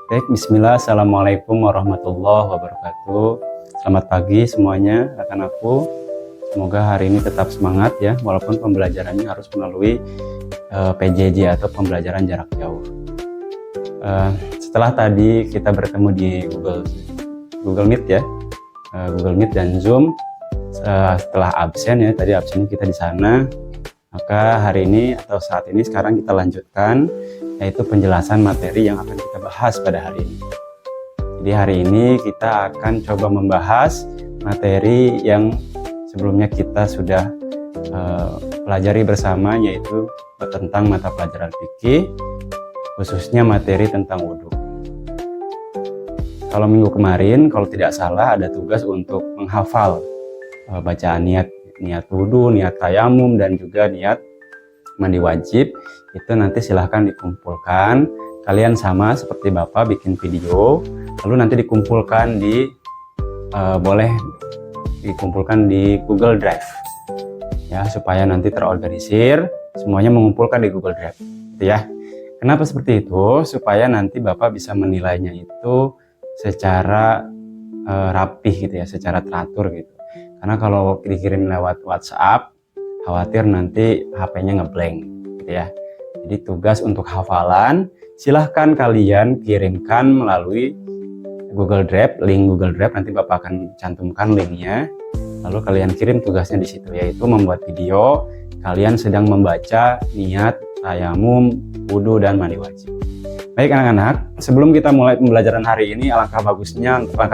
Baik, bismillah, assalamualaikum warahmatullahi wabarakatuh. Selamat pagi semuanya, rekan aku. Semoga hari ini tetap semangat ya, walaupun pembelajarannya harus melalui PJJ atau pembelajaran jarak jauh. Setelah tadi kita bertemu di Google Meet ya, Google Meet dan Zoom. Setelah absen ya, tadi absennya kita di sana. Maka hari ini atau saat ini sekarang kita lanjutkan, yaitu penjelasan materi yang akan kita bahas pada hari ini. Jadi hari ini kita akan coba membahas materi yang sebelumnya kita sudah pelajari bersama, yaitu tentang mata pelajaran fikih, khususnya materi tentang wudhu. Kalau minggu kemarin, kalau tidak salah, ada tugas untuk menghafal bacaan niat wudhu, niat tayamum, dan juga niat mandi wajib. Itu nanti silahkan dikumpulkan. Kalian sama seperti Bapak bikin video, lalu nanti dikumpulkan boleh dikumpulkan di Google Drive ya, supaya nanti terorganisir, semuanya mengumpulkan di Google Drive gitu ya. Kenapa seperti itu? Supaya nanti Bapak bisa menilainya itu secara rapih gitu ya, secara teratur gitu. Karena kalau dikirim lewat WhatsApp, khawatir nanti HP-nya ngeblank gitu ya. Jadi tugas untuk hafalan silahkan kalian kirimkan melalui Google Drive, link Google Drive, nanti Bapak akan cantumkan linknya. Lalu kalian kirim tugasnya di situ, yaitu membuat video kalian sedang membaca niat tayamum, wudhu, dan mandi wajib. Baik anak-anak, sebelum kita mulai pembelajaran hari ini, alangkah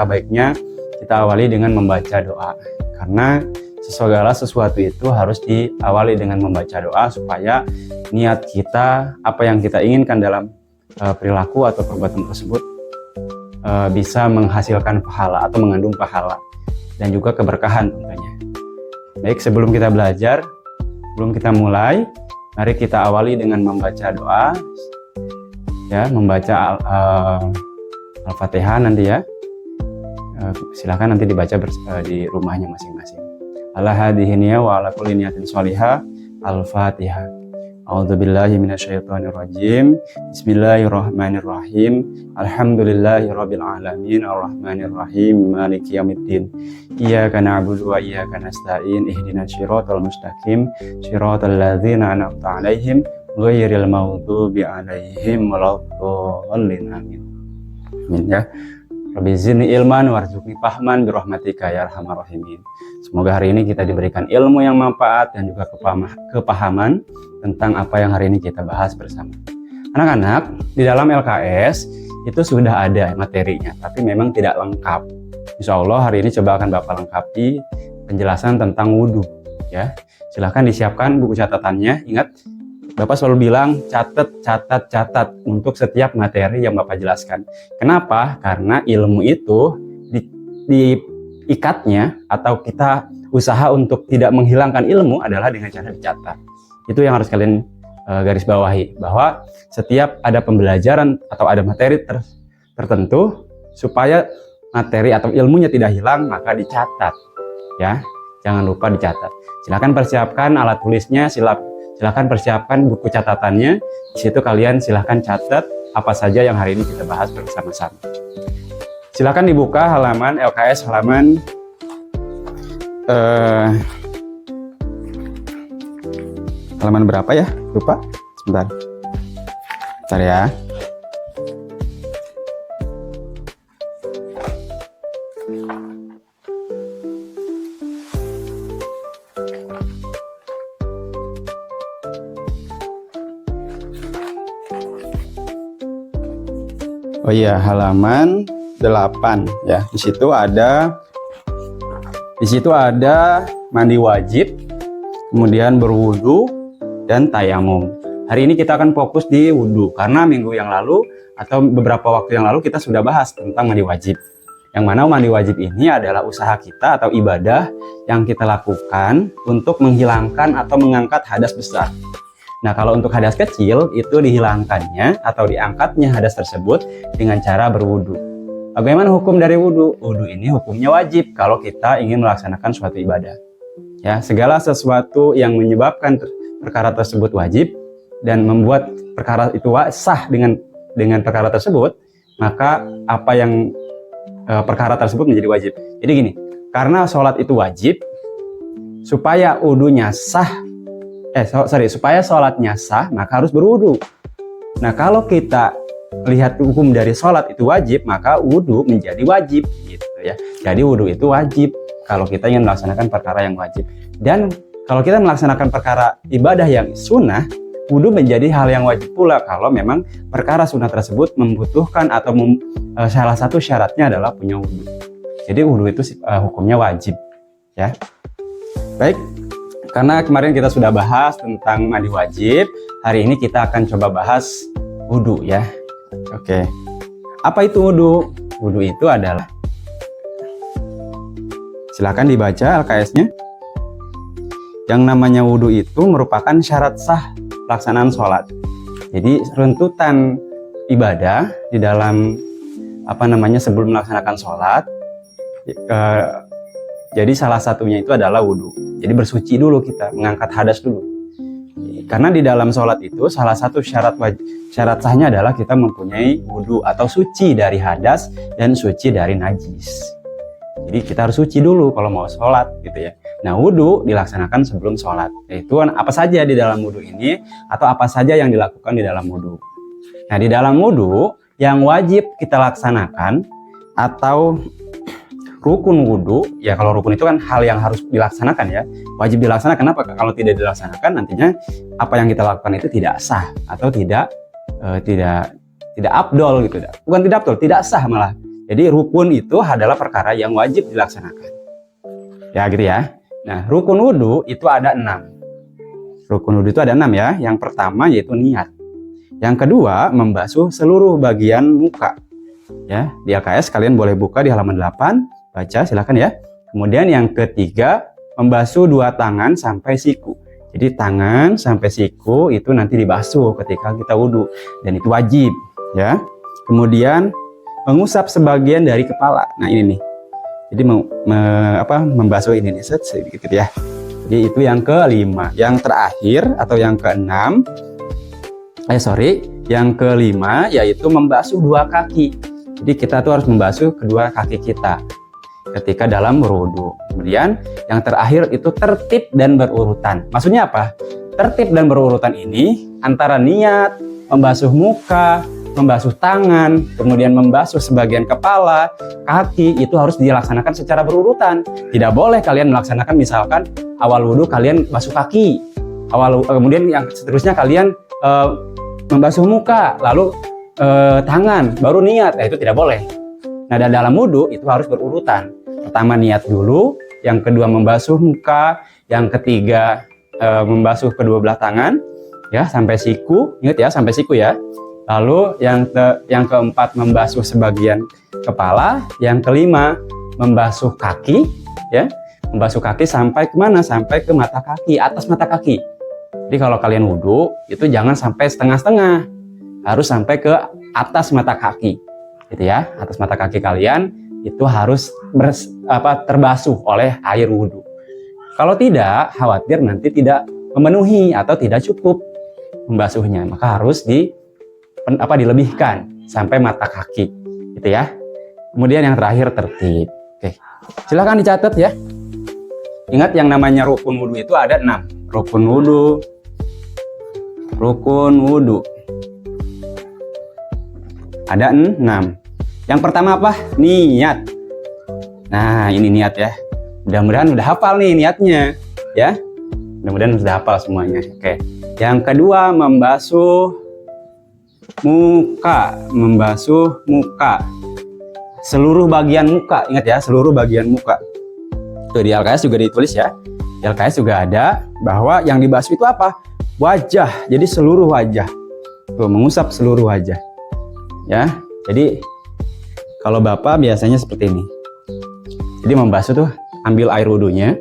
baiknya kita awali dengan membaca doa. Karena segala sesuatu itu harus diawali dengan membaca doa, supaya niat kita, apa yang kita inginkan dalam perilaku atau perbuatan tersebut bisa menghasilkan pahala atau mengandung pahala dan juga keberkahan tentunya. Baik, sebelum kita belajar, sebelum kita mulai, mari kita awali dengan membaca doa ya, membaca Al-Fatihah nanti ya. Silakan nanti dibaca di rumahnya masing-masing. Ala hadhihi niyya wa ala kulli niyatin shalihah. Al-Fatihah. A'udzubillahi minasyaitonirrajim. Bismillahirrahmanirrahim. Alhamdulillahirabbil alamin arrahmanirrahim maliki yaumiddin. Iyyaka na'budu wa iyyaka nasta'in. Ihdinas shiratal mustaqim. Shiratal ladzina an'amta 'alaihim ghairil maghdubi 'alaihim waladdallin. Amin. Amin ya. Rabbi zidni ilman warzuqni fahman birahmatika ya arhamar rahimin. Semoga hari ini kita diberikan ilmu yang manfaat dan juga kepahaman tentang apa yang hari ini kita bahas bersama. Anak-anak, di dalam LKS itu sudah ada materinya, tapi memang tidak lengkap. Insya Allah hari ini coba akan Bapak lengkapi penjelasan tentang wudhu ya. Silahkan disiapkan buku catatannya. Ingat, Bapak selalu bilang catat untuk setiap materi yang Bapak jelaskan. Kenapa? Karena ilmu itu diikatnya atau kita usaha untuk tidak menghilangkan ilmu adalah dengan cara dicatat. Itu yang harus kalian garis bawahi, bahwa setiap ada pembelajaran atau ada materi tertentu, supaya materi atau ilmunya tidak hilang, maka dicatat ya. Jangan lupa dicatat. Silakan persiapkan alat tulisnya, silakan persiapkan buku catatannya. Di situ kalian silakan catat apa saja yang hari ini kita bahas bersama-sama. Silakan dibuka halaman LKS halaman halaman berapa ya? Lupa. Sebentar ya. Oh iya, halaman 8 ya. Di situ ada mandi wajib, kemudian berwudu dan tayamum. Hari ini kita akan fokus di wudu karena minggu yang lalu atau beberapa waktu yang lalu kita sudah bahas tentang mandi wajib. Yang mana mandi wajib ini adalah usaha kita atau ibadah yang kita lakukan untuk menghilangkan atau mengangkat hadas besar. Nah, kalau untuk hadas kecil itu dihilangkannya atau diangkatnya hadas tersebut dengan cara berwudu. Bagaimana hukum dari wudu? Wudu ini hukumnya wajib kalau kita ingin melaksanakan suatu ibadah. Ya, segala sesuatu yang menyebabkan perkara tersebut wajib dan membuat perkara itu sah dengan perkara tersebut, maka apa yang perkara tersebut menjadi wajib. Jadi gini, karena sholat itu wajib, supaya wudunya sah, supaya sholatnya sah, maka harus berwudu. Nah, kalau kita lihat hukum dari sholat itu wajib, maka wudu menjadi wajib, gitu ya. Jadi wudu itu wajib kalau kita ingin melaksanakan perkara yang wajib. Dan kalau kita melaksanakan perkara ibadah yang sunnah, wudu menjadi hal yang wajib pula kalau memang perkara sunnah tersebut membutuhkan atau salah satu syaratnya adalah punya wudu. Jadi wudu itu hukumnya wajib, ya. Baik, karena kemarin kita sudah bahas tentang mandi wajib, hari ini kita akan coba bahas wudu, ya. Oke. Apa itu wudu? Wudu itu adalah, silakan dibaca LKS-nya. Yang namanya wudu itu merupakan syarat sah pelaksanaan sholat. Jadi runtutan ibadah di dalam sebelum melaksanakan sholat, jadi salah satunya itu adalah wudu. Jadi bersuci dulu, kita mengangkat hadas dulu. Karena di dalam sholat itu salah satu syarat sahnya adalah kita mempunyai wudu atau suci dari hadas dan suci dari najis. Jadi kita harus suci dulu kalau mau sholat, gitu ya. Nah, wudu dilaksanakan sebelum sholat. Yaitu apa saja di dalam wudu ini, atau apa saja yang dilakukan di dalam wudu. Nah, di dalam wudu yang wajib kita laksanakan atau rukun wudu, ya kalau rukun itu kan hal yang harus dilaksanakan, ya, wajib dilaksanakan. Kenapa? Kalau tidak dilaksanakan nantinya apa yang kita lakukan itu tidak sah atau tidak afdol, gitu. Bukan tidak afdol, tidak sah malah. Jadi rukun itu adalah perkara yang wajib dilaksanakan, ya, gitu ya. Nah, rukun wudu itu ada 6. Rukun wudu itu ada 6, ya. Yang pertama yaitu niat. Yang kedua, membasuh seluruh bagian muka, ya. Di LKS kalian boleh buka di halaman 8, baca silakan, ya. Kemudian yang ketiga, membasuh 2 tangan sampai siku. Jadi tangan sampai siku itu nanti dibasuh ketika kita wudu, dan itu wajib, ya. Kemudian mengusap sebagian dari kepala. Nah, ini nih. Jadi membasuh ini nih, sedikit, ya. Jadi itu yang kelima. Yang terakhir atau yang keenam, yang kelima yaitu membasuh 2 kaki. Jadi kita tuh harus membasuh kedua kaki kita ketika dalam berwudu. Kemudian yang terakhir itu tertib dan berurutan. Maksudnya apa? Tertib dan berurutan ini antara niat, membasuh muka, membasuh tangan, kemudian membasuh sebagian kepala, kaki, itu harus dilaksanakan secara berurutan. Tidak boleh kalian melaksanakan misalkan awal wudhu kalian basuh kaki, kemudian yang seterusnya kalian membasuh muka, lalu tangan, baru niat. Nah, itu tidak boleh. Nah, dalam wudhu itu harus berurutan. Pertama niat dulu, yang kedua membasuh muka, yang ketiga membasuh kedua belah tangan, ya, sampai siku. Ingat, ya, sampai siku, ya. Lalu yang keempat membasuh sebagian kepala, yang kelima membasuh kaki, ya, membasuh kaki sampai kemana? Sampai ke mata kaki, atas mata kaki. Jadi kalau kalian wudhu itu jangan sampai setengah-setengah, harus sampai ke atas mata kaki, gitu ya. Atas mata kaki kalian itu harus terbasuh oleh air wudhu. Kalau tidak, khawatir nanti tidak memenuhi atau tidak cukup membasuhnya, maka harus dilebihkan sampai mata kaki, gitu ya. Kemudian yang terakhir tertib. Oke, silahkan dicatat, ya. Ingat, yang namanya rukun wudhu itu ada 6. Rukun wudhu ada 6. Yang pertama apa? Niat. Nah, ini niat, ya. Mudah-mudahan udah hafal nih niatnya, ya. Mudah-mudahan sudah hafal semuanya. Oke. Yang kedua, membasuh muka, seluruh bagian muka. Ingat, ya, seluruh bagian muka. Tuh, di LKS juga ditulis, ya. Di LKS juga ada bahwa yang dibasuh itu apa? Wajah. Jadi seluruh wajah. Tuh, mengusap seluruh wajah, ya. Jadi kalau Bapak biasanya seperti ini. Jadi membasuh tuh, ambil air wudhunya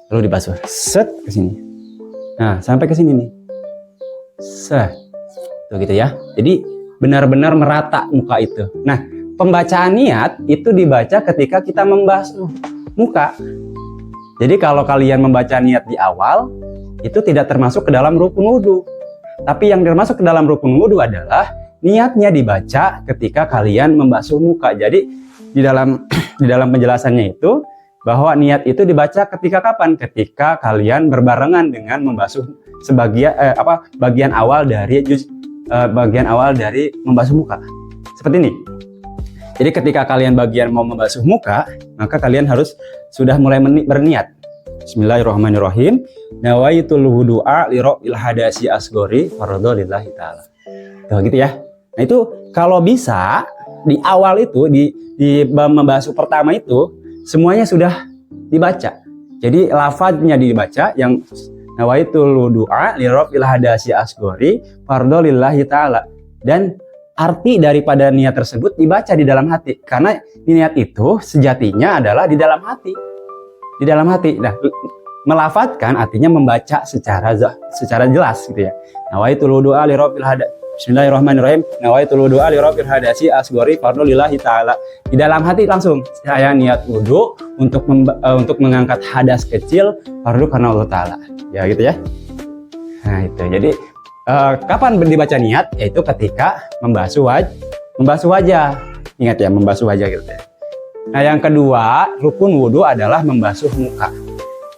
lalu dibasuh, set ke sini. Nah, sampai ke sini nih. Set. Tuh, gitu, ya. Jadi benar-benar merata muka itu. Nah, pembacaan niat itu dibaca ketika kita membasuh muka. Jadi kalau kalian membaca niat di awal, itu tidak termasuk ke dalam rukun wudhu. Tapi yang termasuk ke dalam rukun wudhu adalah niatnya dibaca ketika kalian membasuh muka. Jadi di dalam penjelasannya itu bahwa niat itu dibaca ketika kapan? Ketika kalian berbarengan dengan membasuh bagian awal dari membasuh muka. Seperti ini. Jadi ketika kalian bagian mau membasuh muka, maka kalian harus sudah mulai berniat. Bismillahirrahmanirrahim. Nawaitul wudu'a li rabbil hadasi asgori fardhu lillahi ta'ala. Tuh gitu ya. Nah itu kalau bisa di awal itu di membasuh pertama itu semuanya sudah dibaca. Jadi lafadznya dibaca yang nawaitul wudu'a li rabbil hadasi asgori fardhu lillahi ta'ala, dan arti daripada niat tersebut dibaca di dalam hati, karena niat itu sejatinya adalah di dalam hati. Di dalam hati. Nah, melafadzkan artinya membaca secara jelas gitu ya. Nawaitul wudu'a li rabbil hadasi. Bismillahirrahmanirrahim. Nawaitul wudu'a li rabbil hadasi asghari fardhu lillahi ta'ala. Di dalam hati langsung saya niat wudu untuk mengangkat hadas kecil fardu karena Allah Ta'ala. Ya gitu ya. Nah, itu. Jadi kapan dibaca niat? Yaitu ketika membasuh wajah. Ingat ya, membasuh wajah gitu ya. Nah, yang kedua, rukun wudhu adalah membasuh muka.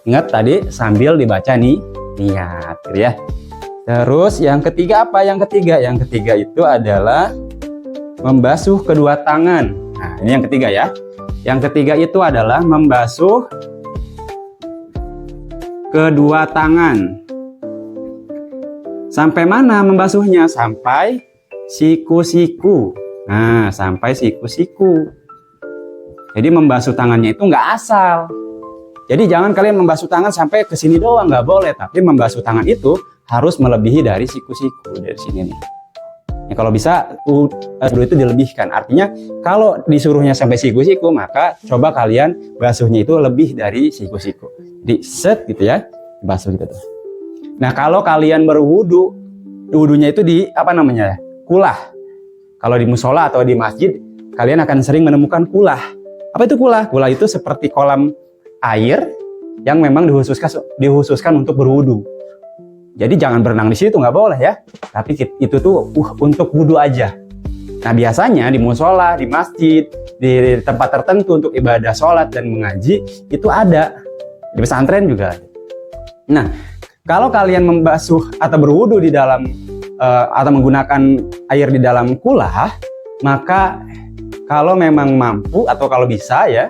Ingat tadi sambil dibaca nih niat gitu ya. Terus yang ketiga apa? Yang ketiga itu adalah membasuh kedua tangan. Nah, ini yang ketiga ya. Yang ketiga itu adalah membasuh kedua tangan. Sampai mana membasuhnya? Sampai siku-siku. Nah, sampai siku-siku. Jadi membasuh tangannya itu nggak asal. Jadi jangan kalian membasuh tangan sampai ke sini doang, nggak boleh. Tapi membasuh tangan itu harus melebihi dari siku-siku, dari sini nih. Ya, kalau bisa itu dilebihkan. Artinya kalau disuruhnya sampai siku-siku, maka coba kalian basuhnya itu lebih dari siku-siku. Jadi set gitu ya, basuh gitu tuh. Nah, kalau kalian berwudu, wudunya itu di kulah. Kalau di musola atau di masjid, kalian akan sering menemukan kulah. Apa itu kulah? Kulah itu seperti kolam air yang memang dikhususkan untuk berwudu. Jadi jangan berenang di situ, nggak boleh ya. Tapi itu tuh untuk wudu aja. Nah, biasanya di musola, di masjid, di tempat tertentu untuk ibadah sholat dan mengaji itu ada. Di pesantren juga ada. Nah, kalau kalian membasuh atau berwudu di dalam atau menggunakan air di dalam kulah, maka kalau memang mampu atau kalau bisa ya,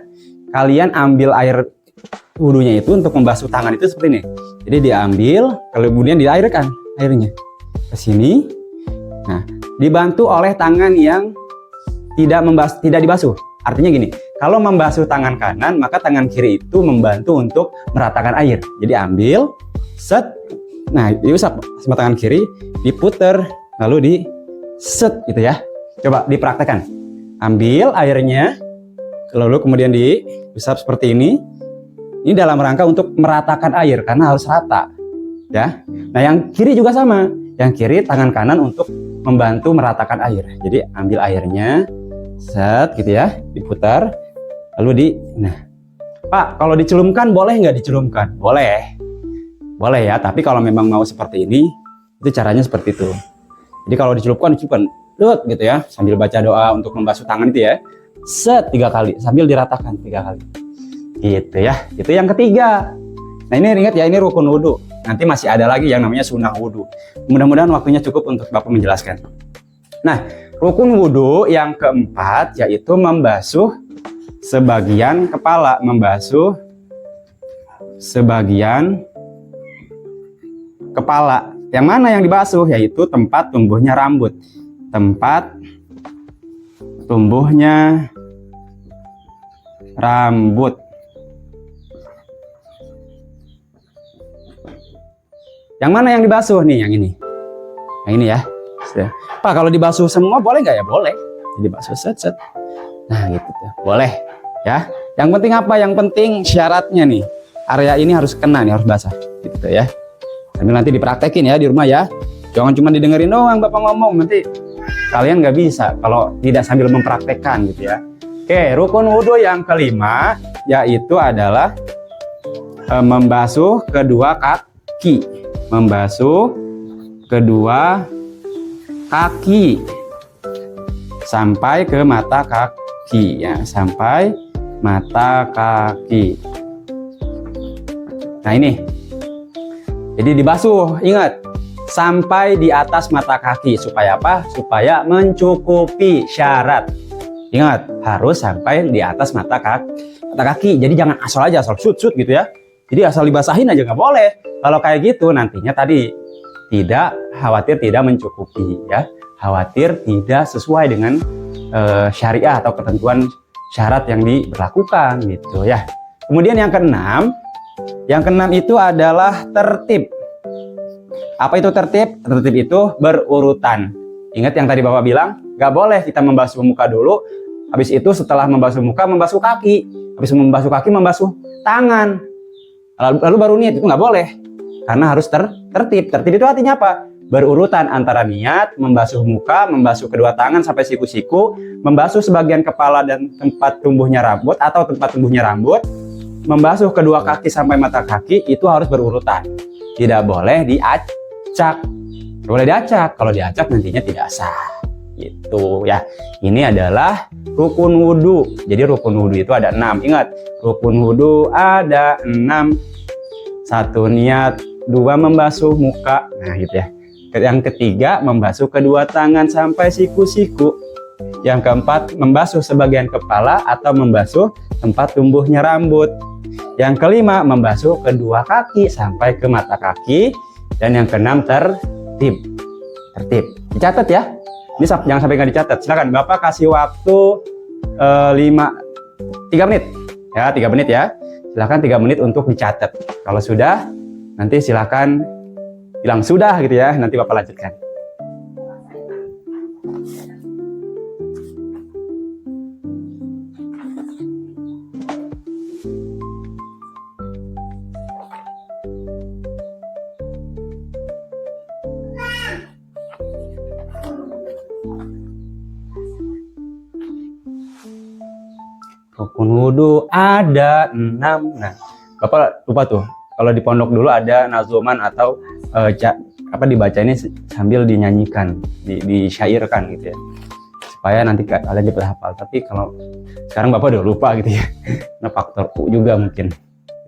kalian ambil air wudunya itu untuk membasuh tangan itu seperti ini. Jadi diambil, kemudian diairkan airnya ke sini. Nah, dibantu oleh tangan yang tidak dibasuh. Artinya gini, kalau membasuh tangan kanan, maka tangan kiri itu membantu untuk meratakan air. Jadi ambil, set, nah diusap sama tangan kiri, diputer, lalu di set gitu ya. Coba dipraktekkan. Ambil airnya, lalu kemudian diusap seperti ini. Ini dalam rangka untuk meratakan air karena harus rata, ya. Nah, yang kiri juga sama. Yang kiri tangan kanan untuk membantu meratakan air. Jadi ambil airnya, set gitu ya, diputar, lalu nah, Pak, kalau dicelumkan boleh nggak dicelumkan? Boleh, boleh ya. Tapi kalau memang mau seperti ini, itu caranya seperti itu. Jadi kalau dicelupkan, gitu ya, sambil baca doa untuk membasuh tangan itu ya, set 3 kali, sambil diratakan 3 kali. Gitu ya, itu yang ketiga. Nah, ini ingat ya, ini rukun wudhu. Nanti masih ada lagi yang namanya sunnah wudhu. Mudah-mudahan waktunya cukup untuk Bapak menjelaskan. Nah, rukun wudhu yang keempat yaitu membasuh sebagian kepala, membasuh sebagian kepala. Yang mana yang dibasuh? Yaitu tempat tumbuhnya rambut. Tempat tumbuhnya rambut. Yang mana yang dibasuh nih? Yang ini. Yang ini ya. Pak, kalau dibasuh semua boleh nggak ya? Boleh. Jadi basuh set. Nah, gitu tuh. Boleh ya. Yang penting apa? Yang penting syaratnya nih. Area ini harus kena nih, harus basah. Gitu ya. Sambil nanti dipraktekin ya di rumah ya. Jangan cuma didengerin doang Bapak ngomong, nanti kalian nggak bisa kalau tidak sambil mempraktekkan gitu ya. Oke, rukun wudhu yang kelima yaitu adalah membasuh kedua kaki. Membasuh kedua kaki. sampai ke mata kaki ya, sampai mata kaki. Nah ini, jadi dibasuh, ingat, sampai di atas mata kaki. Supaya apa? Supaya mencukupi syarat. Ingat, harus sampai di atas mata kaki. Jadi jangan asal aja, asal shoot gitu ya. Jadi asal dibasahin aja nggak boleh. Kalau kayak gitu nantinya tadi khawatir tidak mencukupi ya. Khawatir tidak sesuai dengan syariah atau ketentuan syarat yang diberlakukan gitu ya. Kemudian yang keenam itu adalah tertib. Apa itu tertib? Tertib itu berurutan. Ingat yang tadi Bapak bilang, nggak boleh kita membasuh muka dulu, habis itu setelah membasuh muka membasuh kaki, habis membasuh kaki membasuh tangan, lalu baru niat. Itu nggak boleh, karena harus tertib. Tertib itu artinya apa? Berurutan antara niat, membasuh muka, membasuh kedua tangan sampai siku-siku, membasuh sebagian kepala dan tempat tumbuhnya rambut atau tempat tumbuhnya rambut, membasuh kedua kaki sampai mata kaki, itu harus berurutan. Tidak boleh diacak. Boleh diacak, kalau diacak nantinya tidak sah. Gitu ya. Ini adalah rukun wudhu. Jadi rukun wudhu itu ada 6. Ingat, rukun wudhu ada 6. 1 niat, 2 membasuh muka. Nah gitu ya. Yang ketiga, membasuh kedua tangan sampai siku-siku. Yang keempat, membasuh sebagian kepala atau membasuh tempat tumbuhnya rambut. Yang kelima, membasuh kedua kaki sampai ke mata kaki. Dan yang keenam, tertib. Dicatat ya. Ini jangan sampai nggak dicatat. Silakan Bapak kasih waktu 3 menit. Ya, 3 menit ya. Silakan 3 menit untuk dicatat. Kalau sudah, nanti silakan bilang sudah gitu ya, nanti Bapak lanjutkan. Rukun wudhu ada 6. Nah, Bapak lupa tuh. Kalau di pondok dulu ada nazuman atau dibaca ini sambil dinyanyikan, disyairkan gitu ya, supaya nanti kalian cepat hafal. Tapi kalau sekarang Bapak udah lupa gitu ya, nah faktor U juga mungkin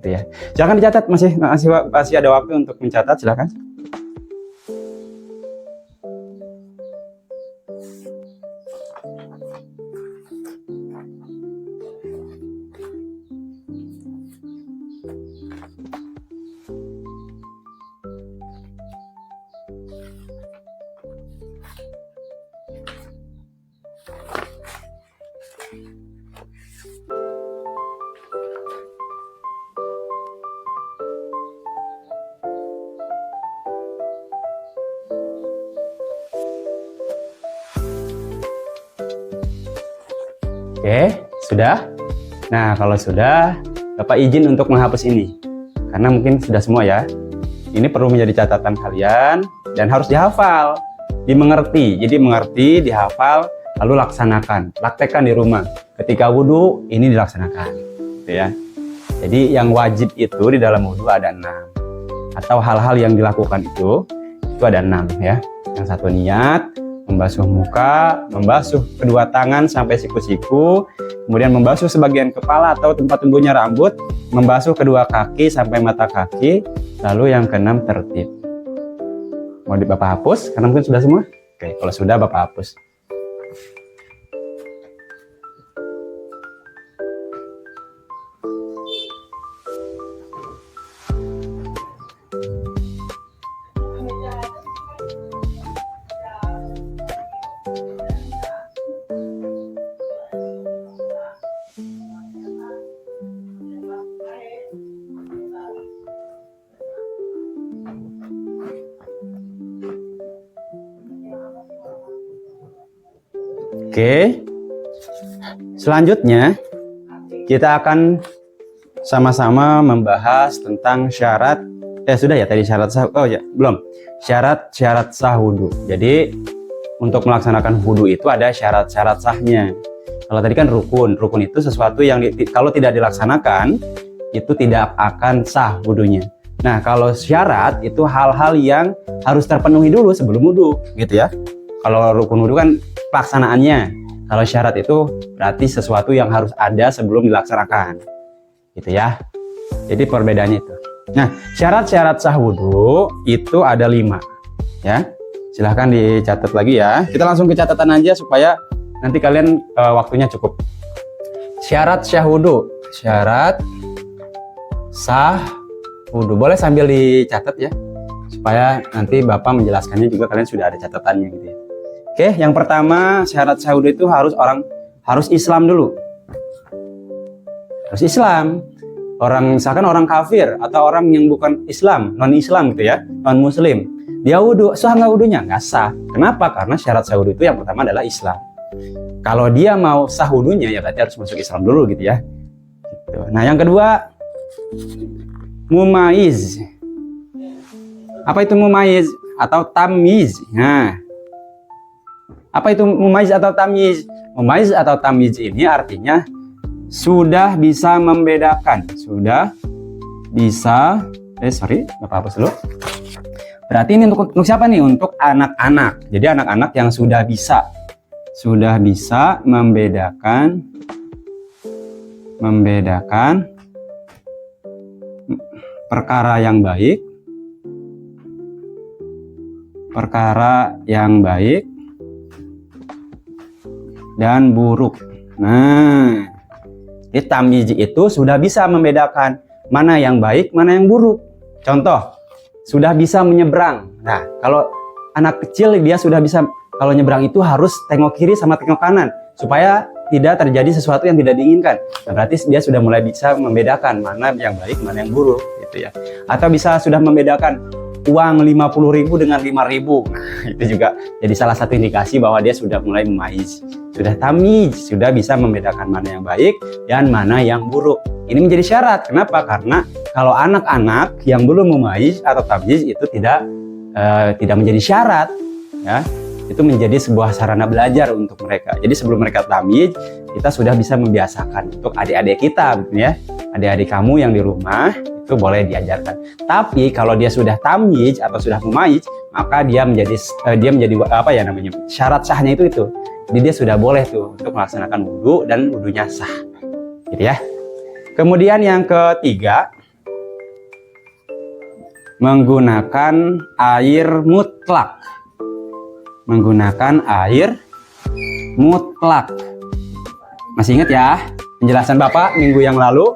gitu ya. Silakan dicatat, masih ada waktu untuk mencatat, silakan. Oke, sudah? Nah, kalau sudah, Bapak izin untuk menghapus ini. Karena mungkin sudah semua ya. Ini perlu menjadi catatan kalian dan harus dihafal, dimengerti. Jadi mengerti, dihafal, lalu laksanakan. Praktekkan di rumah. Ketika wudhu, ini dilaksanakan. Gitu ya. Jadi yang wajib itu di dalam wudhu ada 6. Atau hal-hal yang dilakukan itu ada 6 ya. Yang satu niat, membasuh muka, membasuh kedua tangan sampai siku-siku, kemudian membasuh sebagian kepala atau tempat tumbuhnya rambut, membasuh kedua kaki sampai mata kaki, lalu yang keenam tertib. Mau Bapak hapus? Karena mungkin sudah semua? Oke, kalau sudah Bapak hapus. Oke, selanjutnya kita akan sama-sama membahas tentang syarat. Sudah ya tadi syarat sah. Oh ya, belum. Syarat sah wudhu. Jadi untuk melaksanakan wudhu itu ada syarat-syarat sahnya. Kalau tadi kan rukun itu sesuatu yang kalau tidak dilaksanakan itu tidak akan sah wudhunya. Nah, kalau syarat itu hal-hal yang harus terpenuhi dulu sebelum wudhu, gitu ya. Kalau rukun wudhu kan pelaksanaannya. Kalau syarat itu berarti sesuatu yang harus ada sebelum dilaksanakan, gitu ya. Jadi perbedaannya itu. Nah, syarat-syarat sah wudhu itu ada 5, ya. Silahkan dicatat lagi ya. Kita langsung ke catatan aja supaya nanti kalian waktunya cukup. Syarat sah wudhu, syarat sah wudhu. Boleh sambil dicatat ya, supaya nanti Bapak menjelaskannya juga kalian sudah ada catatannya gitu ya. Oke, yang pertama syarat sah wudhu itu harus Islam dulu. Harus Islam. Misalkan orang kafir atau orang yang bukan Islam, non-Islam gitu ya, non-Muslim, dia wudhu, sah nggak wudhunya? Nggak sah. Kenapa? Karena syarat sah wudhu itu yang pertama adalah Islam. Kalau dia mau sah wudhunya ya berarti harus masuk Islam dulu gitu ya. Gitu. Nah yang kedua, mumaiz. Apa itu mumaiz atau tamyiz? Nah, apa itu mumaiz atau tamyiz? Mumaiz atau tamyiz ini artinya sudah bisa membedakan, hapus dulu. Berarti ini untuk siapa nih? Untuk anak-anak. Jadi anak-anak yang sudah bisa membedakan perkara yang baik dan buruk. Nah, jadi tamyiz itu sudah bisa membedakan mana yang baik, mana yang buruk. Contoh, sudah bisa menyeberang. Nah, kalau anak kecil dia sudah bisa, kalau nyeberang itu harus tengok kiri sama tengok kanan supaya tidak terjadi sesuatu yang tidak diinginkan. Nah, berarti dia sudah mulai bisa membedakan mana yang baik, mana yang buruk gitu ya. Atau sudah membedakan uang 50.000 dengan 5.000. Nah, itu juga jadi salah satu indikasi bahwa dia sudah mulai memaiz. Sudah tamyiz, sudah bisa membedakan mana yang baik dan mana yang buruk. Ini menjadi syarat. Kenapa? Karena kalau anak-anak yang belum memaiz atau tamyiz itu tidak menjadi syarat, ya. Itu menjadi sebuah sarana belajar untuk mereka. Jadi sebelum mereka tamyiz, kita sudah bisa membiasakan untuk adik-adik kita, gitu ya. Adik-adik kamu yang di rumah itu boleh diajarkan. Tapi kalau dia sudah tamyiz atau sudah memaiz, maka dia menjadi syarat sahnya itu. Jadi dia sudah boleh tuh untuk melaksanakan wudhu dan wudhunya sah, gitu ya. Kemudian yang ketiga, menggunakan air mutlak. Masih ingat ya penjelasan Bapak minggu yang lalu?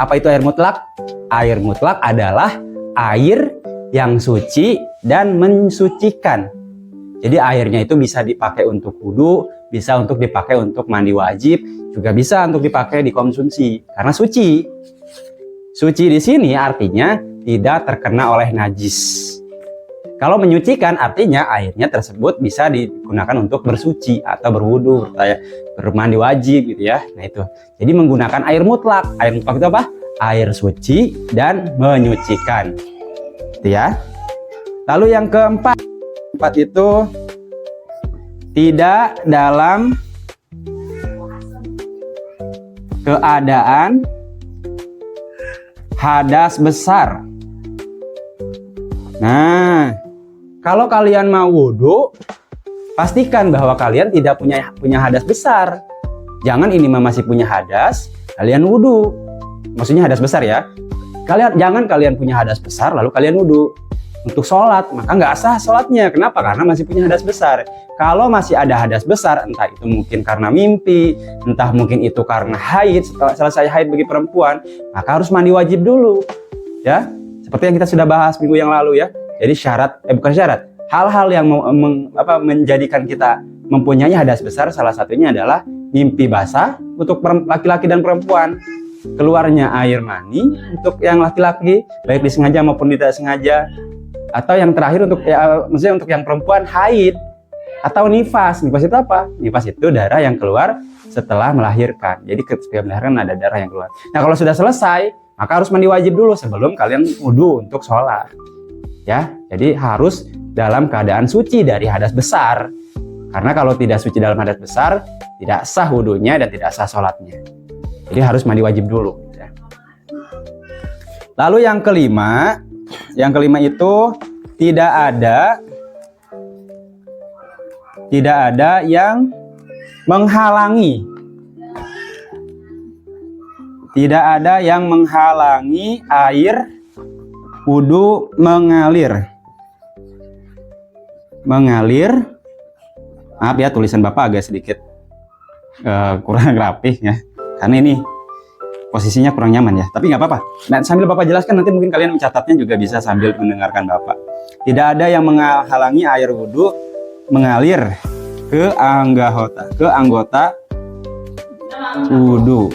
Apa itu air mutlak? Air mutlak adalah air yang suci dan mensucikan. Jadi airnya itu bisa dipakai untuk wudhu, bisa untuk dipakai untuk mandi wajib, juga bisa untuk dipakai dikonsumsi karena suci. Suci di sini artinya tidak terkena oleh najis. Kalau menyucikan artinya airnya tersebut bisa digunakan untuk bersuci atau berwudhu, bermandi wajib gitu ya. Nah itu. Jadi menggunakan air mutlak. Air mutlak itu apa? Air suci dan menyucikan. Gitu ya. Lalu yang keempat itu tidak dalam keadaan hadas besar. Nah, kalau kalian mau wudhu, pastikan bahwa kalian tidak punya hadas besar. Jangan ini masih punya hadas, kalian wudhu. Maksudnya hadas besar ya. Jangan kalian punya hadas besar lalu kalian wudhu. Untuk sholat, maka nggak sah sholatnya. Kenapa? Karena masih punya hadas besar. Kalau masih ada hadas besar, entah itu mungkin karena mimpi, entah mungkin itu karena haid, setelah selesai haid bagi perempuan, maka harus mandi wajib dulu. Ya, seperti yang kita sudah bahas minggu yang lalu ya. Jadi bukan syarat. Hal-hal yang menjadikan kita mempunyai hadas besar, salah satunya adalah mimpi basah untuk laki-laki dan perempuan. Keluarnya air mani untuk yang laki-laki, baik disengaja maupun tidak sengaja. Atau yang terakhir maksudnya untuk yang perempuan haid atau nifas. Nifas itu apa? Nifas itu darah yang keluar setelah melahirkan. Jadi ketika melahirkan ada darah yang keluar. Nah kalau sudah selesai, maka harus mandi wajib dulu sebelum kalian wudhu untuk sholat. Ya, jadi harus dalam keadaan suci dari hadas besar. Karena kalau tidak suci dalam hadas besar, tidak sah wudhunya dan tidak sah sholatnya. Jadi harus mandi wajib dulu. Ya. Lalu yang kelima itu tidak ada yang menghalangi. Tidak ada yang menghalangi air wudu mengalir. Mengalir. Maaf ya, tulisan Bapak agak sedikit kurang rapih ya. Karena ini posisinya kurang nyaman ya. Tapi nggak apa-apa. Nah, sambil Bapak jelaskan, nanti mungkin kalian mencatatnya juga bisa sambil mendengarkan Bapak. Tidak ada yang menghalangi air wudu mengalir ke anggota wudu.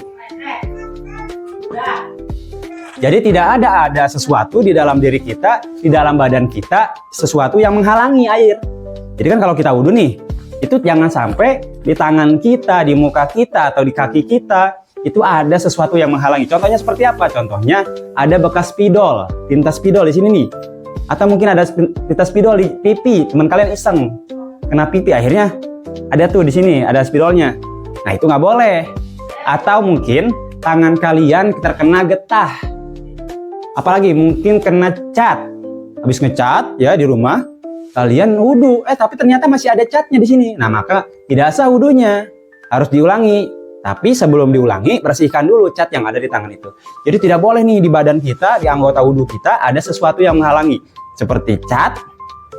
Jadi tidak ada sesuatu di dalam diri kita, di dalam badan kita, sesuatu yang menghalangi air. Jadi kan kalau kita wudhu nih, itu jangan sampai di tangan kita, di muka kita, atau di kaki kita, itu ada sesuatu yang menghalangi. Contohnya seperti apa? Contohnya ada bekas spidol, tinta spidol di sini nih. Atau mungkin ada tinta spidol di pipi, teman kalian iseng kena pipi, akhirnya ada tuh di sini, ada spidolnya. Nah itu nggak boleh. Atau mungkin tangan kalian terkena getah. Apalagi mungkin kena cat, habis ngecat ya di rumah, kalian wudhu, tapi ternyata masih ada catnya di sini. Nah maka tidak sah wudhunya, harus diulangi. Tapi sebelum diulangi, bersihkan dulu cat yang ada di tangan itu. Jadi tidak boleh nih di badan kita, di anggota wudhu kita ada sesuatu yang menghalangi, seperti cat,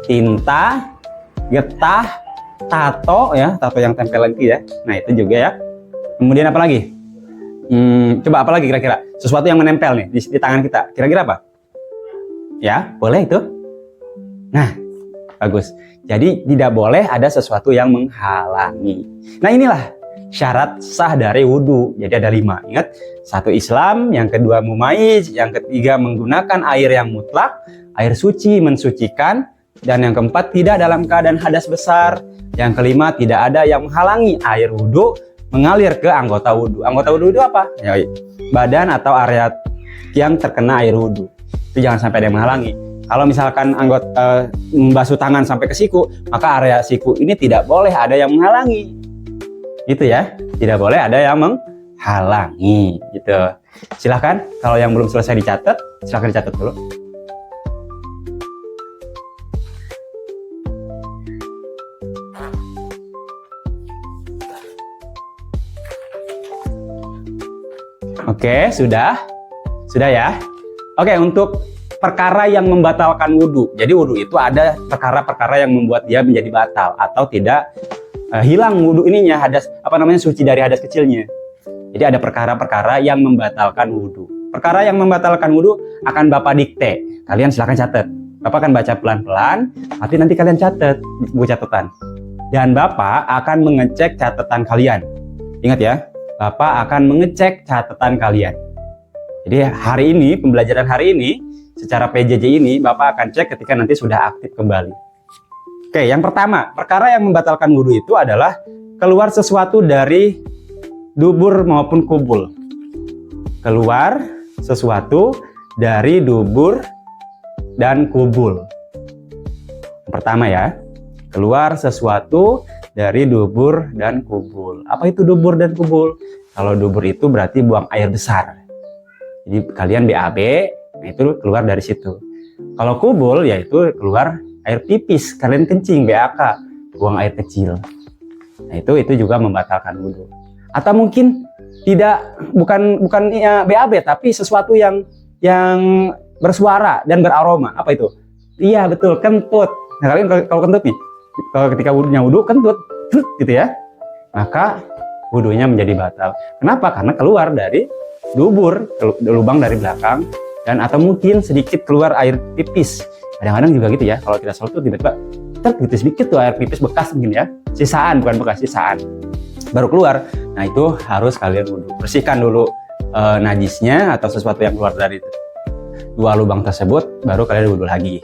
tinta, getah, tato ya, tato yang tempel lagi ya. Nah itu juga ya. Kemudian apa lagi? Coba apa lagi kira-kira? Sesuatu yang menempel nih di tangan kita. Kira-kira apa? Ya, boleh itu. Nah, bagus. Jadi tidak boleh ada sesuatu yang menghalangi. Nah inilah syarat sah dari wudhu. Jadi ada 5. Ingat, 1 Islam, yang kedua mumaiz, yang ketiga menggunakan air yang mutlak, air suci mensucikan, dan yang keempat tidak dalam keadaan hadas besar. Yang kelima tidak ada yang menghalangi air wudhu mengalir ke anggota wudhu. Anggota wudhu itu apa? Ya, badan atau area yang terkena air wudhu. Itu jangan sampai ada yang menghalangi. Kalau misalkan anggota membasuh tangan sampai ke siku, maka area siku ini tidak boleh ada yang menghalangi. Gitu ya. Tidak boleh ada yang menghalangi. Gitu. Silahkan, kalau yang belum selesai dicatat, silahkan dicatat dulu. Oke, sudah ya. Oke, untuk perkara yang membatalkan wudhu. Jadi wudhu itu ada perkara-perkara yang membuat dia menjadi batal atau tidak hilang wudhu ininya, hadas suci dari hadas kecilnya. Jadi ada perkara-perkara yang membatalkan wudhu. Perkara yang membatalkan wudhu akan Bapak dikte. Kalian silahkan catat. Bapak akan baca pelan-pelan, tapi nanti kalian catat di buku catatan. Dan Bapak akan mengecek catatan kalian. Ingat ya. Bapak akan mengecek catatan kalian. Jadi hari ini, pembelajaran hari ini, secara PJJ ini, Bapak akan cek ketika nanti sudah aktif kembali. Oke, yang pertama, perkara yang membatalkan wudhu itu adalah keluar sesuatu dari dubur maupun kubul. Keluar sesuatu dari dubur dan kubul. Yang pertama ya, keluar sesuatu dari dubur dan kubul. Apa itu dubur dan kubul? Kalau dubur itu berarti buang air besar. Jadi kalian BAB, nah itu keluar dari situ. Kalau kubul yaitu keluar air pipis, kalian kencing BAK, buang air kecil. Nah itu juga membatalkan wudhu. Atau mungkin bukan ya BAB tapi sesuatu yang bersuara dan beraroma. Apa itu? Iya betul, kentut. Nah kalian kalau kentut nih, kalau ketika wudhu kentut gitu ya, maka wudhunya menjadi batal. Kenapa? Karena keluar dari dubur, lubang dari belakang, dan atau mungkin sedikit keluar air pipis. Kadang-kadang juga gitu ya, kalau tidak salah tuh tiba-tiba gitu sedikit tuh air pipis bekas mungkin ya, sisaan, bukan bekas, sisaan baru keluar. Nah itu harus kalian wudhu, bersihkan dulu najisnya atau sesuatu yang keluar dari 2 lubang tersebut, baru kalian wudhu lagi.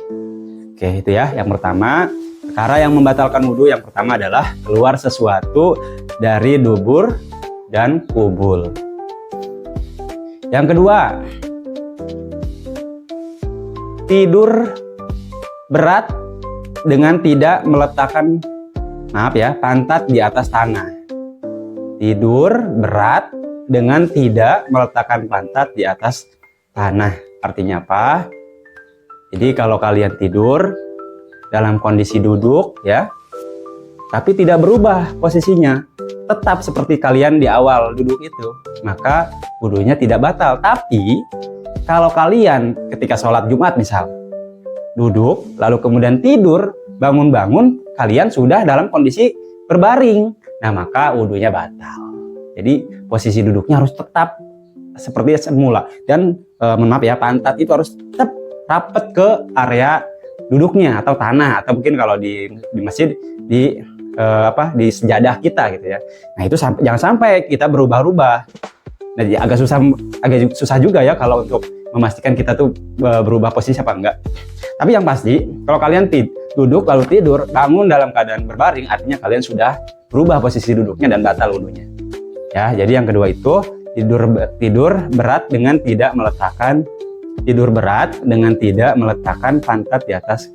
Oke, itu ya yang pertama. Perkara yang membatalkan wudhu yang pertama adalah keluar sesuatu dari dubur dan kubul. Yang kedua, tidur berat dengan tidak meletakkan, pantat di atas tanah. Tidur berat dengan tidak meletakkan pantat di atas tanah. Artinya apa? Jadi kalau kalian tidur dalam kondisi duduk ya, tapi tidak berubah posisinya, tetap seperti kalian di awal duduk itu, maka wudhunya tidak batal. Tapi kalau kalian ketika sholat Jumat misal duduk lalu kemudian tidur, bangun-bangun kalian sudah dalam kondisi berbaring, nah maka wudhunya batal. Jadi posisi duduknya harus tetap seperti semula, dan mohon maaf ya, pantat itu harus tetap rapat ke area duduknya atau tanah, atau mungkin kalau di masjid di sejadah kita gitu ya. Nah itu jangan sampai kita berubah-ubah. Nah jadi agak susah juga ya kalau untuk memastikan kita tuh berubah posisi apa enggak. Tapi yang pasti kalau kalian duduk lalu tidur, bangun dalam keadaan berbaring, artinya kalian sudah berubah posisi duduknya dan batal wudhunya. Ya, jadi yang kedua itu tidur berat dengan tidak meletakkan pantat di atas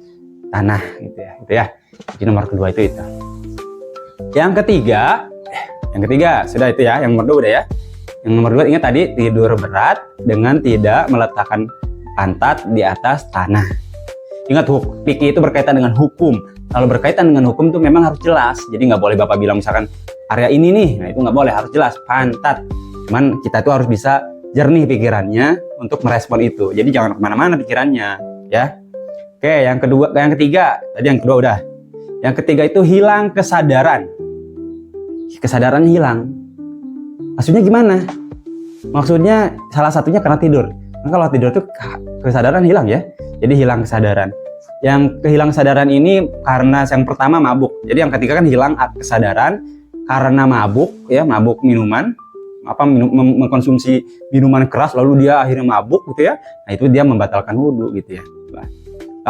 tanah gitu ya. Itu ya. Jadi nomor kedua itu. Yang ketiga sudah itu ya, yang nomor 2 udah ya. Yang nomor 2 ingat tadi, tidur berat dengan tidak meletakkan pantat di atas tanah. Ingat, fikih itu berkaitan dengan hukum. Kalau berkaitan dengan hukum itu memang harus jelas. Jadi nggak boleh Bapak bilang misalkan area ini nih, nah itu nggak boleh, harus jelas pantat. Cuman kita tuh harus bisa jernih pikirannya untuk merespon itu. Jadi jangan kemana-mana pikirannya, ya. Oke, yang ketiga, tadi yang kedua udah. Yang ketiga itu hilang kesadaran. Kesadarannya hilang. Maksudnya gimana? Maksudnya salah satunya karena tidur. Nah, kalau tidur tuh kesadaran hilang ya. Jadi hilang kesadaran. Yang kehilang kesadaran ini karena yang pertama mabuk. Jadi yang ketiga kan hilang kesadaran karena mabuk ya, mabuk minuman, mengkonsumsi minuman keras lalu dia akhirnya mabuk gitu ya. Nah, itu dia membatalkan wudhu gitu ya.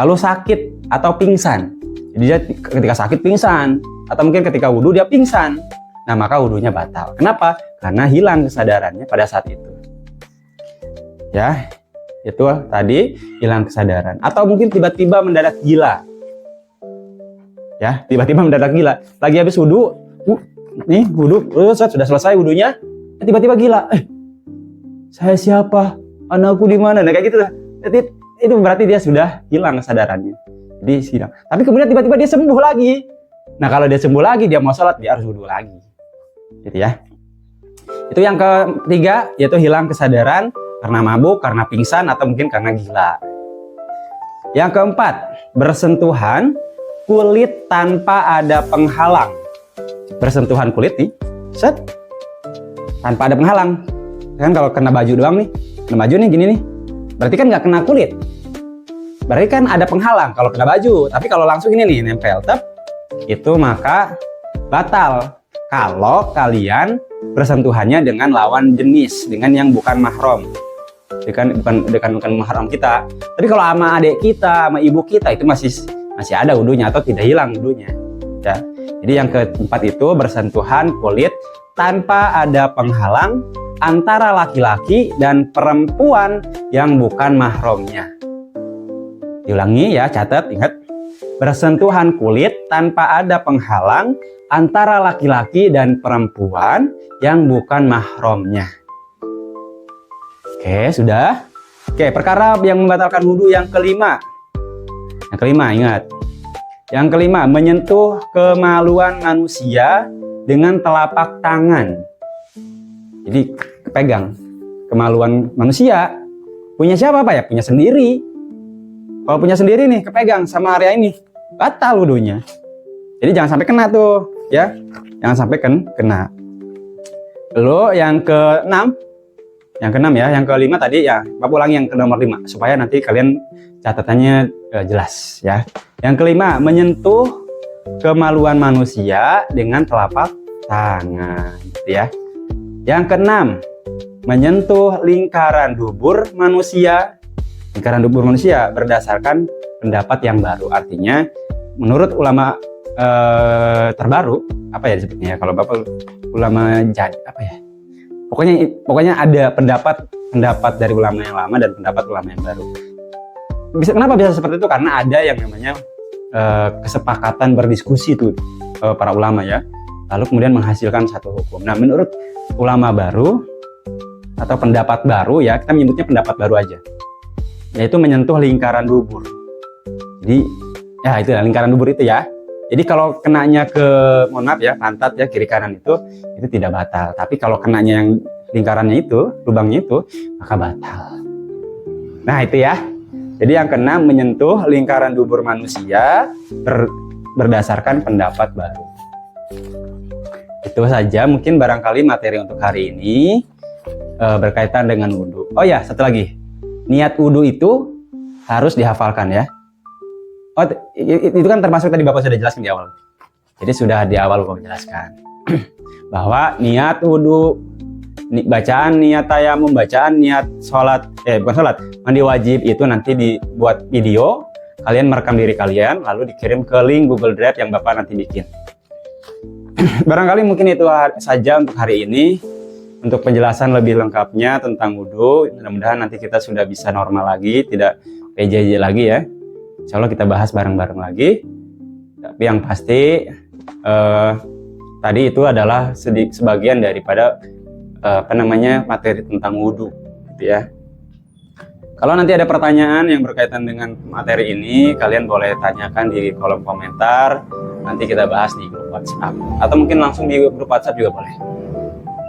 Lalu sakit atau pingsan. Jadi dia ketika sakit pingsan, atau mungkin ketika wudhu dia pingsan. Nah, maka wudhunya batal. Kenapa? Karena hilang kesadarannya pada saat itu. Ya, itu tadi hilang kesadaran. Atau mungkin tiba-tiba mendadak gila. Ya, tiba-tiba mendadak gila. Lagi habis wudhu, nih wudhu, sudah selesai wudhunya, tiba-tiba gila. Saya siapa? Anakku di mana? Nah, kayak gitu. Jadi itu berarti dia sudah hilang kesadarannya. Jadi hilang. Tapi kemudian tiba-tiba dia sembuh lagi. Nah, kalau dia sembuh lagi, dia mau sholat, dia harus wudhu lagi. Gitu ya. Itu yang ketiga, yaitu hilang kesadaran karena mabuk, karena pingsan, atau mungkin karena gila. Yang keempat, bersentuhan kulit tanpa ada penghalang. Bersentuhan kulit nih, set, tanpa ada penghalang. Kan kalau kena baju doang nih, kena baju nih gini nih, berarti kan nggak kena kulit. Berarti kan ada penghalang kalau kena baju. Tapi kalau langsung ini nih, nempel, tep, itu maka batal. Kalau kalian bersentuhannya dengan lawan jenis, dengan yang bukan mahram, bukan mahram kita. Tapi kalau sama adik kita, sama ibu kita, itu masih ada wudhunya atau tidak hilang wudhunya. Ya. Jadi yang keempat itu bersentuhan kulit tanpa ada penghalang antara laki-laki dan perempuan yang bukan mahramnya. Diulangi ya, catat, ingat. Bersentuhan kulit tanpa ada penghalang antara laki-laki dan perempuan yang bukan mahramnya. Oke, sudah. Oke, perkara yang membatalkan wudhu yang kelima. Yang kelima, ingat. Yang kelima, menyentuh kemaluan manusia dengan telapak tangan. Jadi, pegang kemaluan manusia. Punya siapa Pak ya? Punya sendiri. Kalau punya sendiri nih, kepegang sama area ini, batal wudhunya. Jadi jangan sampai kena tuh, ya. Jangan sampai kena. Lalu yang keenam ya, yang kelima tadi ya, Bapak ulangi yang ke nomor 5 supaya nanti kalian catatannya jelas ya. Yang kelima, menyentuh kemaluan manusia dengan telapak tangan, gitu ya. Yang keenam, menyentuh lingkaran dubur manusia. Lingkaran dubur manusia berdasarkan pendapat yang baru. Artinya menurut ulama terbaru, apa ya disebutnya ya, kalau Bapak ulama apa ya, pokoknya ada pendapat dari ulama yang lama dan pendapat ulama yang baru. Kenapa bisa seperti itu? Karena ada yang namanya kesepakatan berdiskusi tuh para ulama ya, lalu kemudian menghasilkan satu hukum. Nah, menurut ulama baru atau pendapat baru ya, kita menyebutnya pendapat baru aja, yaitu menyentuh lingkaran dubur. Jadi ya itu ya, lingkaran dubur itu ya. Jadi kalau kenanya ke, mohon maaf ya, pantat ya, kiri kanan itu tidak batal. Tapi kalau kenanya yang lingkarannya itu, lubangnya itu, maka batal. Nah itu ya. Jadi yang keenam, menyentuh lingkaran dubur manusia berdasarkan pendapat baru. Itu saja mungkin barangkali materi untuk hari ini berkaitan dengan wudhu. Oh ya, satu lagi. Niat wudhu itu harus dihafalkan ya. Oh, itu kan termasuk tadi Bapak sudah jelaskan di awal. Jadi sudah di awal Bapak jelaskan bahwa niat wudhu, bacaan niat tayamum, bacaan niat sholat, bukan sholat, mandi wajib itu nanti dibuat video, kalian merekam diri kalian, lalu dikirim ke link Google Drive yang Bapak nanti bikin. Barangkali mungkin itu saja untuk hari ini. Untuk penjelasan lebih lengkapnya tentang wudhu, mudah-mudahan nanti kita sudah bisa normal lagi, tidak PJJ lagi ya. Insya Allah kita bahas bareng-bareng lagi. Tapi yang pasti tadi itu adalah sebagian daripada materi tentang wudhu, gitu ya. Kalau nanti ada pertanyaan yang berkaitan dengan materi ini, kalian boleh tanyakan di kolom komentar. Nanti kita bahas di grup WhatsApp atau mungkin langsung di grup WhatsApp juga boleh.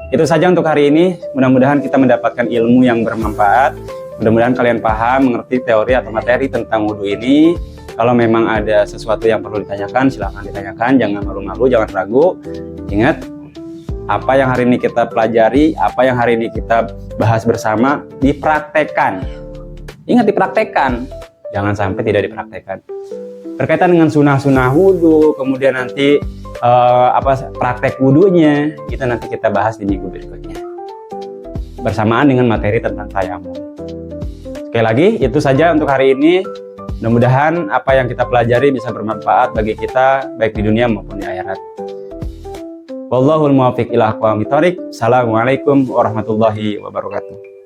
Itu saja untuk hari ini. Mudah-mudahan kita mendapatkan ilmu yang bermanfaat. Mudah-mudahan kalian paham, mengerti teori atau materi tentang wudhu ini. Kalau memang ada sesuatu yang perlu ditanyakan, silahkan ditanyakan. Jangan malu-malu, jangan ragu. Ingat, apa yang hari ini kita pelajari, apa yang hari ini kita bahas bersama, dipraktekkan. Ingat, dipraktekkan. Jangan sampai tidak dipraktekkan. Berkaitan dengan sunah-sunah wudhu, kemudian nanti praktek wudhunya, itu nanti kita bahas di minggu berikutnya. Bersamaan dengan materi tentang tayamum. Sekali lagi, itu saja untuk hari ini. Mudah-mudahan apa yang kita pelajari bisa bermanfaat bagi kita, baik di dunia maupun di akhirat. Wallahul muwaffiq ila aqwamit thoriq. Assalamualaikum warahmatullahi wabarakatuh.